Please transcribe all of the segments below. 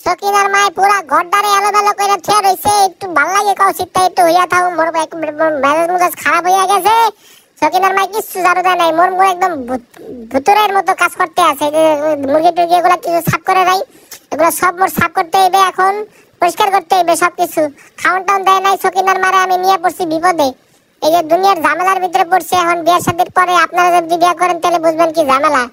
সকিনার মায় পুরা ঘরটারে এলোমেলো করে থিয়া রইছে। একটু ভাল লাগে কাউ চিত্তা একটু হইয়া থাও, মোর মেজাজ মুজাজ খারাপ হইয়া গেছে। সকিনার মায় কিচ্ছু জারু দেয় নাই, মোর মুখ একদম ভুতুরের মতো কাজ করতে আছে। মুরগি টুরগি এগুলা কিছু সাফ করে নাই, এগুলো সব মোর সাফ করতে হইবে, এখন পরিষ্কার করতে হইবে সবকিছু। খাওয়ান টাউন দেয় নাই সকিনার মারে, আমি নিয়ে পড়ছি বিপদে। এই যে দুনিয়ার ঝামেলার ভিতরে পড়ছে। এখন বিয়ের শাদীর পরে আপনারা যদি বিয়ে করেন তাহলে বুঝবেন কি ঝামেলা।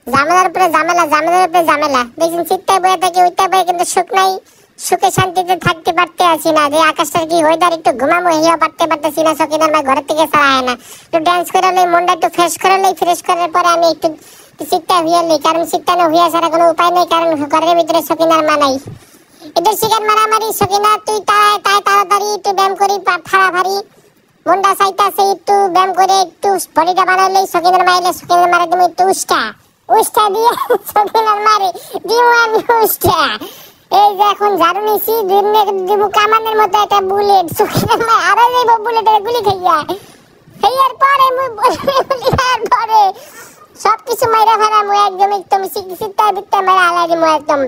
ঝামেলার উপরে ঝামেলা, ঝামেলার উপরে ঝামেলা। দেখছেন চিত্তায় বয়ে থাকি ওইটাই বয়ে, কিন্তু সুখ নাই, সুখে শান্তিতে থাকতে পারতে আসি না। যে আকাশটার কি ওয়েদার একটু ঘুমামো হিয়া পারতেছি না। সকিনার মা ঘরের থেকে ছাড়া হয় না। একটু ড্যান্স করে লই, মনটা একটু ফ্রেশ করে লই, ফ্রেশ করার পরে আমি একটু চিত্তা হইয়া লই, কারণ চিত্তানো হইয়া ছাড়া কোনো উপায় নেই, কারণ ঘরের ভিতরে সকিনার মা নাই। এদের শিকার মারামারি। সকিনা তুই তাই তাড়াতাড়ি একটু ব্যায়াম করি, ফাড়াফাড়ি মনটা চাইতাছে একটু ব্যায়াম করে একটু বডিটা বানাইলে সকিনার মাইলে সকিনার মারে তুমি একটু উষ্টা দিয়ে সকিনার মারে দিও আমি উষ্টা। এই যে এখন ঝাড়ু নিছি, দিব কামানের মতো একটা বুলেট। সকিনার মা আরো যাইব বুলেটের গুলি খাইয়ার পরে পরে সবকিছু মাইরা ফেলাম একদম চিত্তার ভিত্তা মারা আলাই দিব একদম।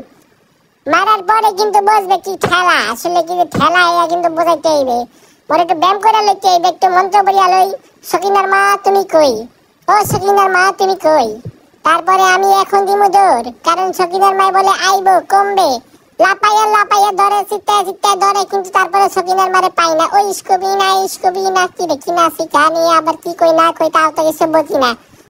মারার পরে কিন্তু বুঝবে কি ঠেলা, আসলে কি ঠেলা এরা কিন্তু বোঝাইতে হইবে। মোর একটু ব্যায়াম করে লইতে হইবে, একটু মন্ত্র পড়িয়া লই। সকিনার মা তুমি কই, ও সকিনার মা তুমি কই। তারপরে আমি এখন দিমু দৌড়, কারণ সকিনার মা বলে আইবো কমবে। লাপাইয়া ধরে চিত্তায় ধরে, কিন্তু তারপরে সকিনার মারে পাই না। ওই ইস্কবি না কি রে, কি না শিখা নিয়ে আবার কি কই না কই তাও তো কিছু বুঝি না।